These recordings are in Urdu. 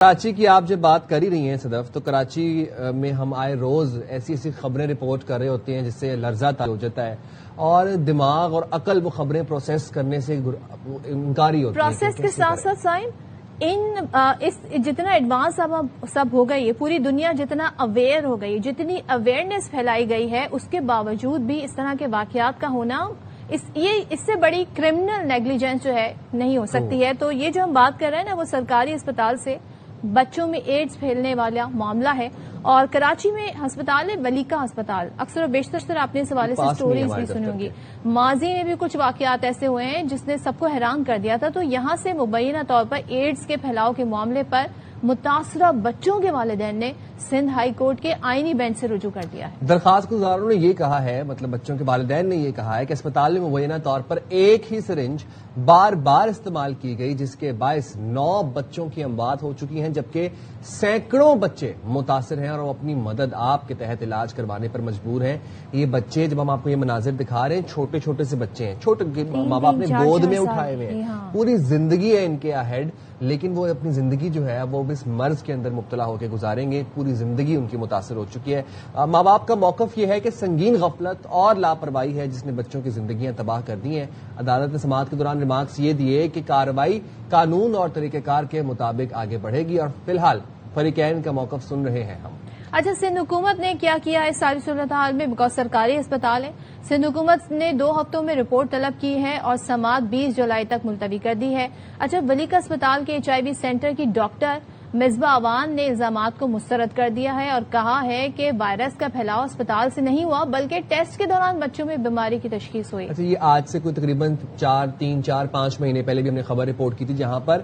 کراچی کی آپ جب بات کر ہی رہی ہیں صدف، تو کراچی میں ہم آئے روز ایسی ایسی خبریں رپورٹ کر رہے ہوتے ہیں جس سے لرزہ ہو جاتا ہے اور دماغ اور عقل وہ خبریں پروسیس کرنے سے انکاری ہوتی ہے۔ پروسیس کے ساتھ ساتھ جتنا ایڈوانس اب سب ہو گئی ہے، پوری دنیا جتنا اویئر ہو گئی، جتنی اویئرنیس پھیلائی گئی ہے، اس کے باوجود بھی اس طرح کے واقعات کا ہونا اس سے بڑی کرمنل نیگلیجنس جو ہے نہیں ہو سکتی ہے۔ تو یہ جو ہم بات کر رہے ہیں نا، وہ سرکاری اسپتال سے بچوں میں ایڈز پھیلنے والا معاملہ ہے۔ اور کراچی میں ہسپتال ہے ولیکا ہسپتال، اکثر و بیشتر آپ نے اس حوالے سے سٹوریز بھی سنی ہوں گی۔ ماضی میں بھی کچھ واقعات ایسے ہوئے ہیں جس نے سب کو حیران کر دیا تھا۔ تو یہاں سے مبینہ طور پر ایڈز کے پھیلاؤ کے معاملے پر متاثرہ بچوں کے والدین نے سندھ ہائی کورٹ کے آئینی بینچ سے رجوع کر دیا ہے۔ درخواست گزاروں نے یہ کہا ہے، مطلب بچوں کے والدین نے یہ کہا ہے کہ اسپتال میں مبینہ طور پر ایک ہی سرنج بار بار استعمال کی گئی، جس کے باعث 9 بچوں کی اموات ہو چکی ہیں، جبکہ سینکڑوں بچے متاثر ہیں اور وہ اپنی مدد آپ کے تحت علاج کروانے پر مجبور ہیں۔ یہ بچے، جب ہم آپ کو یہ مناظر دکھا رہے ہیں، چھوٹے چھوٹے سے بچے ہیں، چھوٹے ماں باپ نے گود میں اٹھائے ہوئے ہیں، پوری زندگی ہے ان کے اہیڈ، لیکن وہ اپنی زندگی جو ہے وہ اس مرض کے اندر مبتلا ہو کے گزاریں گے۔ پوری زندگی ان کی متاثر ہو چکی ہے۔ ماں باپ کا موقف یہ ہے کہ سنگین غفلت اور لاپرواہی ہے جس نے بچوں کی زندگیاں تباہ کر دی ہیں۔ عدالت نے سماعت کے دوران ریمارکس یہ دیے کہ کارروائی قانون اور طریقہ کار کے مطابق آگے بڑھے گی، اور فی الحال فریقین کا موقف سن رہے ہیں ہم۔ اچھا، سندھ حکومت نے کیا کیا ہے ساری صورتحال میں؟ بیکاز سرکاری اسپتال ہے، سندھ حکومت نے 2 ہفتوں میں رپورٹ طلب کی ہے اور سماعت 20 جولائی تک ملتوی کر دی ہے۔ اچھا، ولیکا اسپتال کے HIV سینٹر کی ڈاکٹر مصباح اوان نے الزامات کو مسترد کر دیا ہے اور کہا ہے کہ وائرس کا پھیلاؤ اسپتال سے نہیں ہوا بلکہ ٹیسٹ کے دوران بچوں میں بیماری کی تشخیص ہوئی۔ اچھا، یہ آج سے کوئی تقریباً 4-5 مہینے پہلے بھی ہم نے خبر رپورٹ کی تھی جہاں پر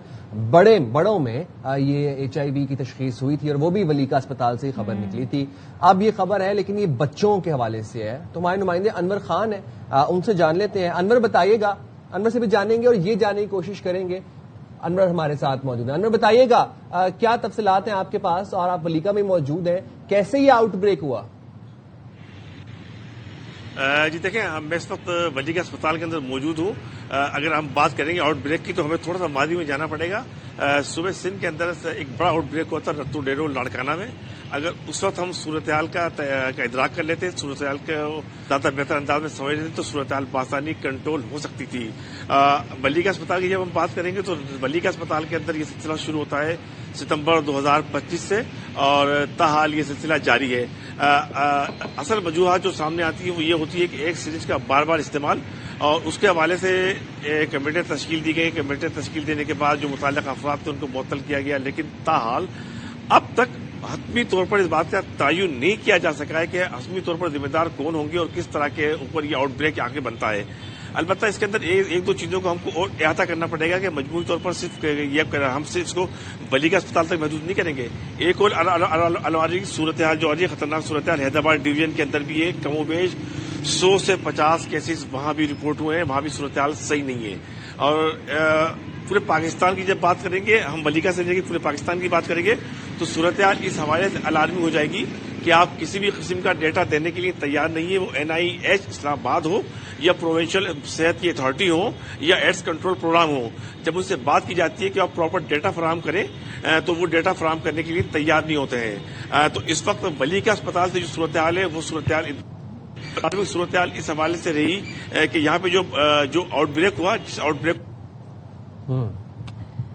بڑوں میں یہ HIV کی تشخیص ہوئی تھی، اور وہ بھی ولیکا اسپتال سے ہی خبر نکلی تھی۔ اب یہ خبر ہے لیکن یہ بچوں کے حوالے سے ہے، تو ہمارے نمائندے انور خان ہیں، ان سے جان لیتے ہیں۔ انور بتائیے گا، انور سے بھی جانیں گے اور یہ جاننے کی کوشش کریں گے۔ انور ہمارے ساتھ موجود ہیں۔ انور بتائیے گا کیا تفصیلات ہیں آپ کے پاس، اور آپ ولیکا میں موجود ہیں، کیسے یہ آؤٹ بریک ہوا؟ جی دیکھیں، میں اس وقت ولیکا اسپتال کے اندر موجود ہوں۔ اگر ہم بات کریں گے آؤٹ بریک کی تو ہمیں تھوڑا سا ماضی میں جانا پڑے گا۔ صوبے سندھ کے اندر ایک بڑا آؤٹ بریک ہوا تھا رتو ڈیرو لاڑکانہ میں۔ اگر اس وقت ہم صورتحال کا ادراک کر لیتے، صورتحال کو زیادہ بہتر انداز میں سمجھ لیتے تو صورتحال بآسانی کنٹرول ہو سکتی تھی۔ ولیکا اسپتال کی جب ہم بات کریں گے تو ولیکا اسپتال کے اندر یہ سلسلہ شروع ہوتا ہے ستمبر 2025 سے، اور تاحال یہ سلسلہ جاری ہے۔ اصل وجوہات جو سامنے آتی ہے وہ یہ ہوتی ہے کہ ایک سرنج کا بار بار استعمال، اور اس کے حوالے سے کمیٹی تشکیل دی گئی۔ کمیٹی تشکیل دینے کے بعد جو متعلقہ افراد تھے ان کو معطل کیا گیا، لیکن تاحال اب تک حتمی طور پر اس بات کا تعین نہیں کیا جا سکا ہے کہ حتمی طور پر ذمہ دار کون ہوں گے اور کس طرح کے اوپر یہ آؤٹ بریک آگے بنتا ہے۔ البتہ اس کے اندر 1-2 چیزوں کو ہم کو اور احاطہ کرنا پڑے گا کہ مجموعی طور پر صرف ہم صرف اس کو ولیکا اسپتال تک محدود نہیں کریں گے۔ ایک اور علامتی صورتحال جو ہے خطرناک صورتحال حیدرآباد ڈویژن کے اندر بھی ہے، کم و بیش 100 سے 50 کیسز وہاں بھی رپورٹ ہوئے ہیں، وہاں بھی صورتحال صحیح نہیں ہے۔ اور پورے پاکستان کی جب بات کریں گے، ہم ولیکا سے لے کے پورے پاکستان کی بات کریں گے تو صورتحال اس حوالے سے الارمی ہو جائے گی کہ آپ کسی بھی قسم کا ڈیٹا دینے کے لیے تیار نہیں ہے، وہ NIH اسلام آباد ہو یا پروونشل صحت کی اتھارٹی ہو یا ایڈز کنٹرول پروگرام ہو۔ جب ان سے بات کی جاتی ہے کہ آپ پراپر ڈیٹا فراہم کریں تو وہ ڈیٹا فراہم کرنے کے لیے تیار نہیں ہوتے ہیں۔ تو اس وقت ولیکا اسپتال سے جو صورتحال ہے وہ صورتحال اس حوالے سے رہی کہ یہاں پہ جو آؤٹ بریک ہوا، جس آؤٹ بریک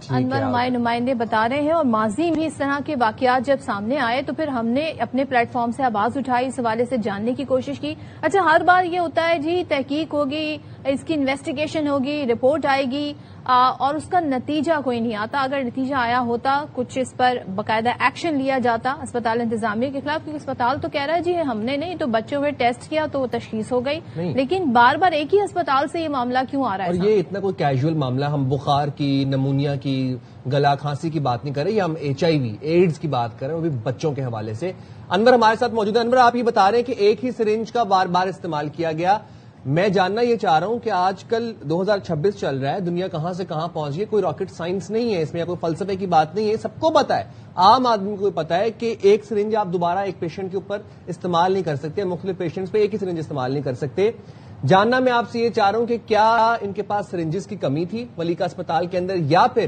انور ہمارے نمائندے بتا رہے ہیں، اور ماضی میں اس طرح کے واقعات جب سامنے آئے تو پھر ہم نے اپنے پلیٹ فارم سے آواز اٹھائی، اس حوالے سے جاننے کی کوشش کی۔ اچھا، ہر بار یہ ہوتا ہے جی تحقیق ہوگی، اس کی انویسٹیگیشن ہوگی، رپورٹ آئے گی اور اس کا نتیجہ کوئی نہیں آتا۔ اگر نتیجہ آیا ہوتا، کچھ اس پر باقاعدہ ایکشن لیا جاتا اسپتال انتظامیہ کے خلاف، کیونکہ اسپتال تو کہہ رہا ہے جی ہم نے نہیں تو بچوں میں ٹیسٹ کیا تو وہ تشخیص ہو گئی، لیکن بار بار ایک ہی اسپتال سے یہ معاملہ کیوں آ رہا ہے؟ اور یہ اتنا کوئی کیجول معاملہ، ہم بخار کی، نمونیا کی، گلا کھانسی کی بات نہیں کر رہے، یہ ہم HIV ایڈز کی بات کر رہے ہیں، وہ بھی بچوں کے حوالے سے۔ انور ہمارے ساتھ موجود ہے۔ انور، آپ یہ بتا رہے ہیں کہ ایک ہی سرنج کا بار بار استعمال کیا گیا۔ میں جاننا یہ چاہ رہا ہوں کہ آج کل 2026 چل رہا ہے، دنیا کہاں سے کہاں پہنچ گئی، کوئی راکٹ سائنس نہیں ہے اس میں، یا کوئی فلسفے کی بات نہیں ہے، سب کو پتا ہے، عام آدمی کو پتا ہے کہ ایک سرنج آپ دوبارہ ایک پیشنٹ کے اوپر استعمال نہیں کر سکتے، مختلف پیشنٹس پہ ایک ہی سرنج استعمال نہیں کر سکتے۔ جاننا میں آپ سے یہ چاہ رہا ہوں کہ کیا ان کے پاس سرنجز کی کمی تھی ولیکا اسپتال کے اندر، یا پھر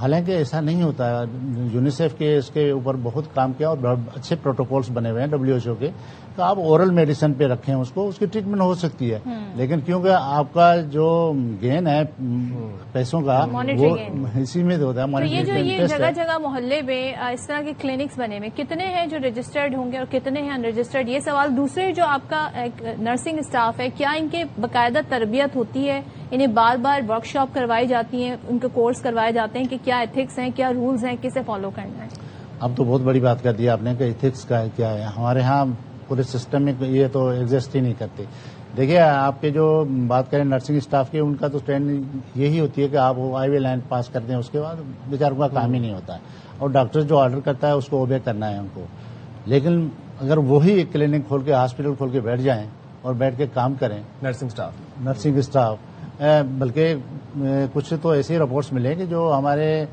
حالانکہ ایسا نہیں ہوتا ہے. یونیسیف کے اس کے اوپر بہت کام کیا اور اچھے پروٹوکولس بنے ہوئے ہیں WHO کے, تو آپ اورل میڈیسن پہ رکھیں اس کو, اس کی ٹریٹمنٹ ہو سکتی ہے. لیکن کیونکہ آپ کا جو گین ہے پیسوں کا وہ اسی میں ہوتا ہے. تو یہ جگہ جگہ محلے میں اس طرح کے کلینکس بنے ہوئے کتنے ہیں جو رجسٹرڈ ہوں گے اور کتنے ہیں ان رجسٹرڈ؟ یہ سوال. دوسرے جو آپ کا نرسنگ اسٹاف ہے, کیا ان کے باقاعدہ تربیت ہوتی ہے؟ انہیں بار بار ورک شاپ کروائی جاتی ہیں, ان کے کورس کروائے جاتے ہیں کہ کیا ایتھکس ہیں, کیا رولز ہیں, کسے فالو کرنا ہے؟ اب تو بہت بڑی بات کر دی آپ نے کہ ایتھکس کا کیا ہے. ہمارے ہاں پورے سسٹم میں یہ تو ایگزسٹ ہی نہیں کرتے. دیکھیے آپ کے جو بات کریں نرسنگ اسٹاف کے, ان کا تو ٹریننگ یہی ہوتی ہے کہ آپ وہ آئی وے لائن پاس کر دیں, اس کے بعد بیچاروں کا کام ہی نہیں ہوتا ہے. اور ڈاکٹر جو آرڈر کرتا ہے اس کو اوبے کرنا ہے ان کو. لیکن اگر وہی ایک کلینک کھول کے ہاسپٹل کھول کے بیٹھ جائیں اور بیٹھ کے کام کریں نرسنگ اسٹاف بلکہ کچھ تو ایسے رپورٹس ملے کہ جو ہمارے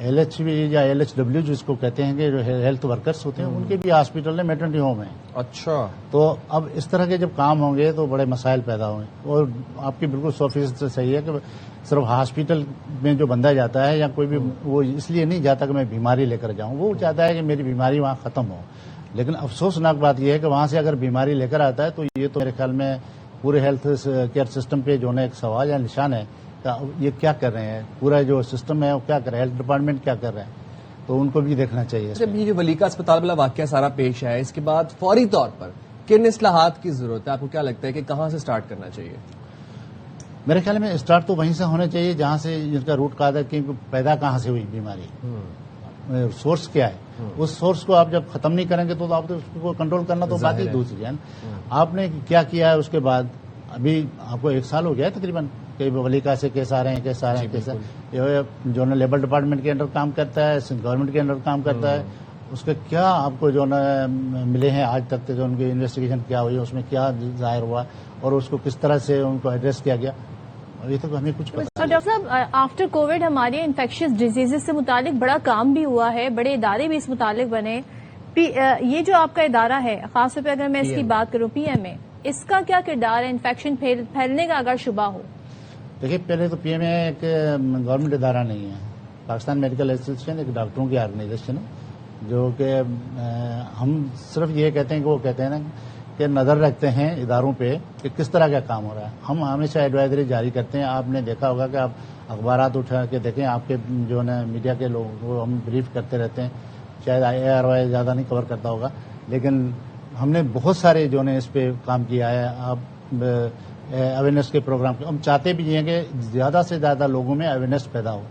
LHV یا LHW جس کو کہتے ہیں کہ جو ہیلتھ ورکرس ہوتے ہیں ان کے بھی ہاسپٹل میں میٹرنٹی ہوم ہیں. اچھا. تو اب اس طرح کے جب کام ہوں گے تو بڑے مسائل پیدا ہوں گے. اور آپ کی بالکل 100% صحیح ہے کہ صرف ہاسپٹل میں جو بندہ جاتا ہے یا کوئی بھی, وہ اس لیے نہیں جاتا کہ میں بیماری لے کر جاؤں, وہ چاہتا ہے کہ میری بیماری وہاں ختم ہو. لیکن افسوسناک بات یہ ہے کہ وہاں سے اگر بیماری لے کر آتا ہے تو یہ تو میرے خیال میں پورے ہیلتھ کیئر سسٹم پہ جو ہے ایک سوال یا نشان ہے. یہ کیا کر رہے ہیں, پورا جو سسٹم ہے وہ کیا کر رہا ہے, ہیلتھ ڈپارٹمنٹ کیا کر رہا ہے, تو ان کو بھی دیکھنا چاہیے. جب یہ جو ولیکا اسپتال والا واقعہ سارا پیش آیا, اس کے بعد فوری طور پر کن اصلاحات کی ضرورت ہے؟ آپ کو کیا لگتا ہے کہ کہاں سے سٹارٹ کرنا چاہیے؟ میرے خیال میں اسٹارٹ تو وہیں سے ہونا چاہیے جہاں سے اس کا روٹ کاز ہے کہ پیدا کہاں سے ہوئی بیماری, سورس کیا ہے. اس سورس کو آپ جب ختم نہیں کریں گے تو آپ اس کو کنٹرول کرنا تو بات ہی دوسری ہے. آپ نے کیا کیا ہے اس کے بعد؟ ابھی آپ کو 1 سال ہو گیا ہے تقریباً کہ ولیکا سے کیس آ رہے ہیں, جو نا لیبر ڈپارٹمنٹ کے انڈر کام کرتا ہے, گورنمنٹ کے انڈر کام کرتا ہے. اس کے کیا آپ کو جو نا ملے ہیں آج تک جو ان کی انویسٹیگیشن کیا ہوئی, اس میں کیا ظاہر ہوا اور اس کو کس طرح سے ان کو ایڈریس کیا گیا, ابھی تک ہمیں کچھ پتا. ڈاکٹر صاحب, آفٹر کووڈ ہمارے انفیکشس ڈیزیز سے متعلق بڑا کام بھی ہوا ہے, بڑے ادارے بھی اس متعلق بنے. یہ جو آپ کا ادارہ ہے, خاص طور پہ اگر میں اس کی بات کروں PMA, اس کا کیا کردار ہے انفیکشن پھیلنے کا اگر شبہ ہو؟ دیکھیے پہلے تو PMA ایک گورنمنٹ ادارہ نہیں ہے, پاکستان میڈیکل ایسوسیشن ایک ڈاکٹروں کی آرگنائزیشن ہے, جو کہ ہم صرف یہ کہتے ہیں کہ وہ کہتے ہیں نا کہ نظر رکھتے ہیں اداروں پہ کہ کس طرح کا کام ہو رہا ہے. ہم ہمیشہ ایڈوائزری جاری کرتے ہیں. آپ نے دیکھا ہوگا کہ آپ اخبارات اٹھا کے دیکھیں, آپ کے جو ہے میڈیا کے لوگ وہ ہم بریف کرتے رہتے ہیں. شاید ARY زیادہ نہیں کور کرتا ہوگا, لیکن ہم نے بہت سارے جو ہے اس پہ کام کیا ہے. آپ اویئرنیس کے پروگرام ہم چاہتے بھی ہیں کہ زیادہ سے زیادہ لوگوں میں اویئرنیس پیدا ہو.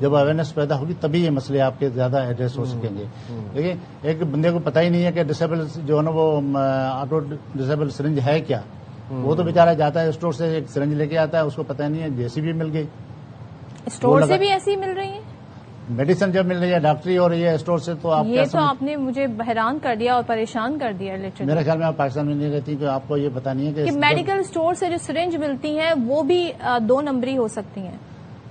جب اویئرنیس پیدا ہوگی تبھی یہ مسئلے آپ کے زیادہ ایڈریس ہو سکیں گے. دیکھیں ایک بندے کو پتہ ہی نہیں ہے کہ ڈسیبل جو ہے نا وہ آٹو ڈسیبل سرنج ہے کیا. وہ تو بیچارہ جاتا ہے اسٹور سے ایک سرنج لے کے آتا ہے, اس کو پتہ نہیں ہے, جیسی بھی مل گئی. اسٹور سے بھی ایسی مل رہی ہیں میڈیسن جب مل رہی ہے ڈاکٹری اور یہ اسٹور سے, تو آپ نے مجھے حیران کر دیا اور پریشان کر دیا. میرے خیال میں آپ پاکستان میں نہیں رہتی تو آپ کو یہ پتا نہیں ہے کہ میڈیکل اسٹور سے جو سرنج ملتی ہیں وہ بھی 2 نمبری ہو سکتی ہیں.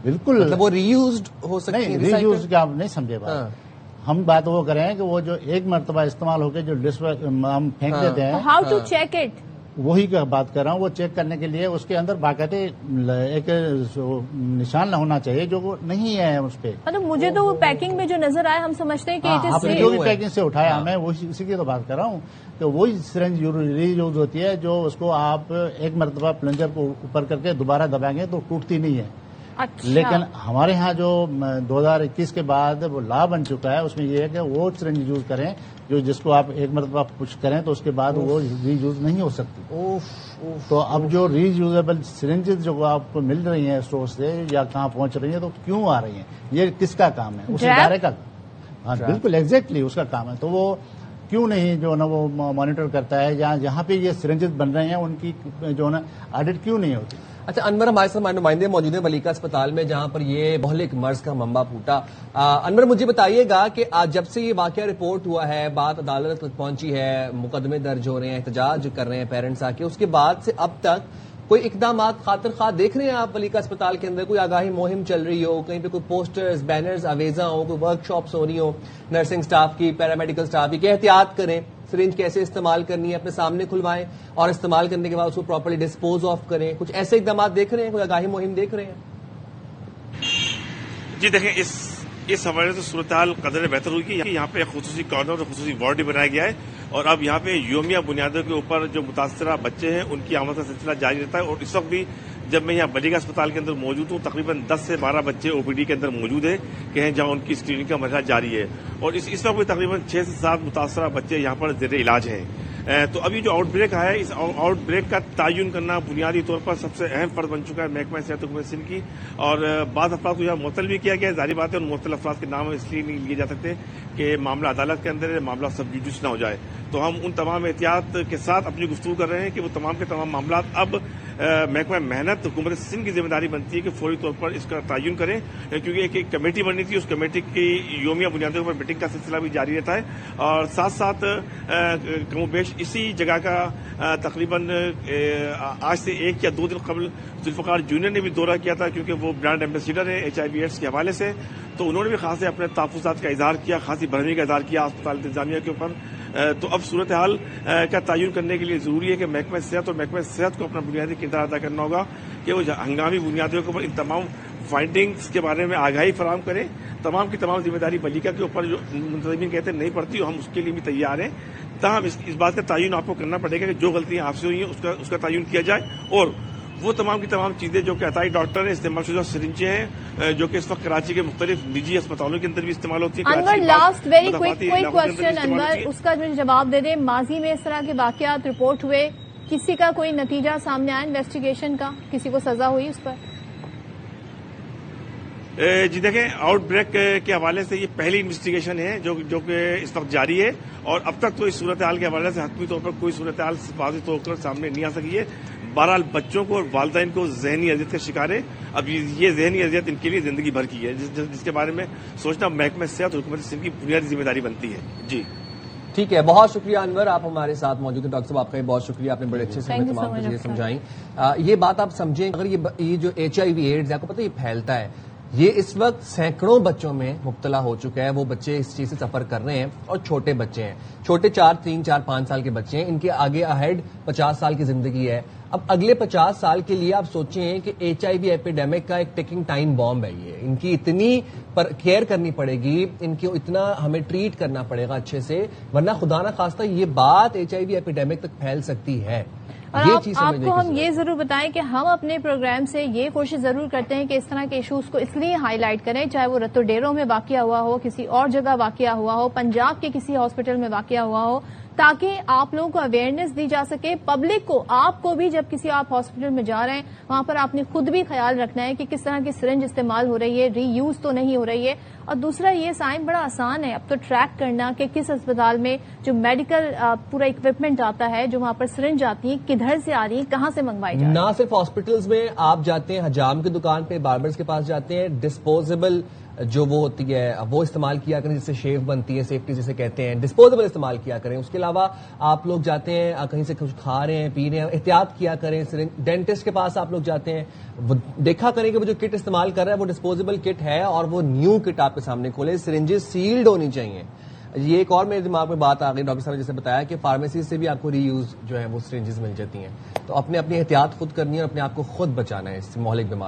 بالکل, مطلب وہ ری یوزڈ ہو سکتی ہیں. ری یوز کا آپ نہیں سمجھے بات. ہم بات وہ کریں کہ وہ جو ایک مرتبہ استعمال ہو کے جو ہم پھینک دیتے ہیں, ہاؤ ٹو چیک اٹ, وہی کا بات کر رہا ہوں. وہ چیک کرنے کے لیے اس کے اندر باقاعدہ ایک نشان ہونا چاہیے جو وہ نہیں ہے اس پہ. مطلب مجھے تو وہ پیکنگ میں جو نظر آئے ہم سمجھتے ہیں کہ آپ نے جو بھی پیکنگ سے اٹھایا, میں اسی کی تو بات کر رہا ہوں کہ وہی سرنج ری یوز ہوتی ہے جو اس کو آپ ایک مرتبہ پلنجر کو اوپر کر کے دوبارہ دبائیں گے تو ٹوٹتی نہیں ہے. لیکن ہمارے ہاں جو 2021 کے بعد وہ لا بن چکا ہے, اس میں یہ ہے کہ وہ سرنج یوز کریں جو جس کو آپ ایک مرتبہ پش کریں تو اس کے بعد وہ ری یوز نہیں ہو سکتی. تو اب جو ری یوزیبل سرنجز جو آپ کو مل رہی ہیں اسٹور سے یا کہاں پہنچ رہی ہیں تو کیوں آ رہی ہیں, یہ کس کا کام ہے؟ اس ادارے کا. ہاں بالکل ایگزیکٹلی اس کا کام ہے. تو وہ کیوں نہیں جو نا وہ مانیٹر کرتا ہے, جہاں پہ یہ سرنجز بن رہے ہیں ان کی جو نا آڈٹ کیوں نہیں ہوتی؟ اچھا انور, ہمارے ساتھ نمائندے موجود ہیں ولیکا اسپتال میں جہاں پر یہ مہلک مرض کا منبع پھوٹا. انور مجھے بتائیے گا کہ جب سے یہ واقعہ رپورٹ ہوا ہے, بات عدالت تک پہنچی ہے, مقدمے درج ہو رہے ہیں, احتجاج کر رہے ہیں پیرنٹس آ کے, اس کے بعد سے اب تک کوئی اقدامات خاطر خواہ دیکھ رہے ہیں آپ ولیکا اسپتال کے اندر؟ کوئی آگاہی مہم چل رہی ہو, کہیں پہ کوئی پوسٹرز بینرز آویزاں ہو, کوئی ورک شاپس ہو رہی ہو نرسنگ سٹاف کی, پیرامیڈیکل سٹاف کی کہ احتیاط کریں, سرنج کیسے استعمال کرنی ہے اپنے سامنے کھلوائیں اور استعمال کرنے کے بعد اس کو پراپرلی ڈسپوز آف کریں؟ کچھ ایسے اقدامات دیکھ رہے ہیں, کوئی آگاہی مہم دیکھ رہے ہیں؟ جی دیکھیں, اس اس حوالے سے صورتحال قدر بہتر ہوئی کہ یہاں پہ خصوصی کارنر اور خصوصی وارڈ بنایا گیا ہے اور اب یہاں پہ یومیہ بنیادوں کے اوپر جو متاثرہ بچے ہیں ان کی آمد کا سلسلہ جاری رہتا ہے. اور اس وقت بھی جب میں یہاں بلیگا اسپتال کے اندر موجود ہوں تقریباً 10 سے 12 بچے او پی ڈی کے اندر موجود ہیں کہ ہیں جہاں ان کی اسکریننگ کا مرحلہ جاری ہے اور اس وقت بھی تقریباً 6 سے 7 متاثرہ بچے یہاں پر زیر علاج ہیں. تو ابھی جو آؤٹ بریک آیا ہے اس آؤٹ بریک کا تعین کرنا بنیادی طور پر سب سے اہم فرض بن چکا ہے محکمہ صحت حکومت سندھ کی اور بعض افراد کو یہاں معطل بھی کیا گیا ہے. ظاہری بات ہے ان معطل افراد کے نام اس لیے نہیں لیے جا سکتے کہ معاملہ عدالت کے اندر معاملہ سب جوڈیس نہ ہو جائے. تو ہم ان تمام احتیاط کے ساتھ اپنی گفتگو کر رہے ہیں کہ وہ تمام کے تمام معاملات اب محکمہ محنت حکومت سندھ کی ذمہ داری بنتی ہے کہ فوری طور پر اس کا تعین کریں کیونکہ ایک کمیٹی بنی تھی. اس کمیٹی کی یومیہ بنیادوں پر میٹنگ کا سلسلہ بھی جاری رہتا ہے اور ساتھ ساتھ کم و بیش اسی جگہ کا تقریباً آج سے 1 یا 2 دن قبل ذوالفقار جونیئر نے بھی دورہ کیا تھا کیونکہ وہ برانڈ ایمبیسیڈر ہے HIV ایڈس کے حوالے سے. تو انہوں نے بھی خاصے اپنے تحفظات کا اظہار کیا, خاصی برہمی کا اظہار کیا اسپتال انتظامیہ کے اوپر. تو اب صورتحال کا تعین کرنے کے لیے ضروری ہے کہ محکمہ صحت اور محکمہ صحت کو اپنا بنیادی کردار ادا کرنا ہوگا کہ وہ ہنگامی بنیادوں کے اوپر ان تمام فائنڈنگز کے بارے میں آگاہی فراہم کریں. تمام کی تمام ذمہ داری بلیگا کے اوپر جو منتظمین کہتے ہیں نہیں پڑتی ہم اس کے لیے بھی تیار ہیں. تاہم اس بات کا تعین آپ کو کرنا پڑے گا کہ جو غلطیاں آپ سے ہوئی ہیں اس کا تعین کیا جائے اور وہ تمام کی تمام چیزیں جو کہ عطائی ڈاکٹر ہیں استعمال شدہ سرنجیں ہیں جو کہ اس وقت کراچی کے مختلف نجی اسپتالوں کے اندر بھی استعمال ہوتی ہیں. انور لاسٹ ویری کوئک کوشچن انور, اس کا جو جواب دے دیں. ماضی میں اس طرح کے واقعات رپورٹ ہوئے, کسی کا کوئی نتیجہ سامنے آیا انویسٹیگیشن کا, کسی کو سزا ہوئی اس پر؟ جی دیکھیں آؤٹ بریک کے حوالے سے یہ پہلی انویسٹیگیشن ہے جو کہ اس وقت جاری ہے اور اب تک تو اس صورتحال کے حوالے سے حتمی طور پر کوئی صورتحال واضح طور پر سامنے نہیں آ سکی ہے. بہرحال بچوں کو اور والدین کو ذہنی اذیت کا شکار ہے. اب یہ ذہنی اذیت ان کے لیے زندگی بھر کی ہے جس کے بارے میں سوچنا محکمہ صحت اور حکومت سندھ کی بنیادی ذمہ داری بنتی ہے. جی ٹھیک ہے, بہت شکریہ انور, آپ ہمارے ساتھ موجود ہیں. ڈاکٹر صاحب آپ کا بھی بہت شکریہ, آپ نے بڑے اچھے سے ہمیں تمام چیزیں سمجھائیں. یہ بات آپ سمجھیں اگر یہ جو HIV ایڈز آپ کو پتہ یہ پھیلتا ہے, یہ اس وقت سینکڑوں بچوں میں مبتلا ہو چکا ہے. وہ بچے اس چیز سے سفر کر رہے ہیں اور چھوٹے بچے ہیں, چھوٹے 3, 4, 5 سال کے بچے ہیں. ان کے آگے اہیڈ 50 سال کی زندگی ہے. اب اگلے 50 سال کے لیے آپ سوچیں کہ HIV ایپیڈیمک کا ایک ٹیکنگ ٹائم بامب ہے. یہ ان کی اتنی پر کیئر کرنی پڑے گی, ان کو اتنا ہمیں ٹریٹ کرنا پڑے گا اچھے سے, ورنہ خدا نہ خواستہ یہ بات HIV ایپیڈیمک تک پھیل سکتی ہے. اور آپ کو ہم یہ ضرور بتائیں کہ ہم اپنے پروگرام سے یہ کوشش ضرور کرتے ہیں کہ اس طرح کے ایشوز کو اس لیے ہائی لائٹ کریں, چاہے وہ رتو ڈیروں میں واقعہ ہوا ہو, کسی اور جگہ واقعہ ہوا ہو, پنجاب کے کسی ہاسپٹل میں واقعہ ہوا ہو, تاکہ آپ لوگوں کو اویئرنیس دی جا سکے. پبلک کو, آپ کو بھی جب کسی آپ ہاسپٹل میں جا رہے ہیں وہاں پر آپ نے خود بھی خیال رکھنا ہے کہ کس طرح کی سرنج استعمال ہو رہی ہے, ری یوز تو نہیں ہو رہی ہے. اور دوسرا یہ سائن بڑا آسان ہے اب تو ٹریک کرنا کہ کس اسپتال میں جو میڈیکل پورا اکوپمنٹ آتا ہے, جو وہاں پر سرنج آتی ہے, کدھر سے آ رہی ہے, کہاں سے منگوائی جا رہی ہے. نہ صرف ہاسپٹلز میں آپ جاتے ہیں, حجام کی دکان پہ, باربرز کے پاس جاتے ہیں, ڈسپوزیبل جو وہ ہوتی ہے وہ استعمال کیا کریں, جس سے شیو بنتی ہے, سیفٹی جسے کہتے ہیں, ڈسپوزیبل استعمال کیا کریں. اس کے علاوہ آپ لوگ جاتے ہیں کہیں سے کچھ کھا رہے ہیں, پی رہے ہیں, احتیاط کیا کریں. ڈینٹسٹ کے پاس آپ لوگ جاتے ہیں, وہ دیکھا کریں کہ وہ جو کٹ استعمال کر رہا ہے وہ ڈسپوزیبل کٹ ہے اور وہ نیو کٹ آپ کے سامنے کھولے. سرنجز سیلڈ ہونی چاہیے. یہ ایک اور میرے دماغ میں بات آ گئی, ڈاکٹر صاحب نے جیسے بتایا کہ فارمیسی سے بھی آپ کو ری یوز جو ہے وہ سرنجز مل جاتی ہیں. تو اپنی احتیاط خود کرنی ہے اور اپنے آپ کو خود بچانا ہے اس مہلک بیماری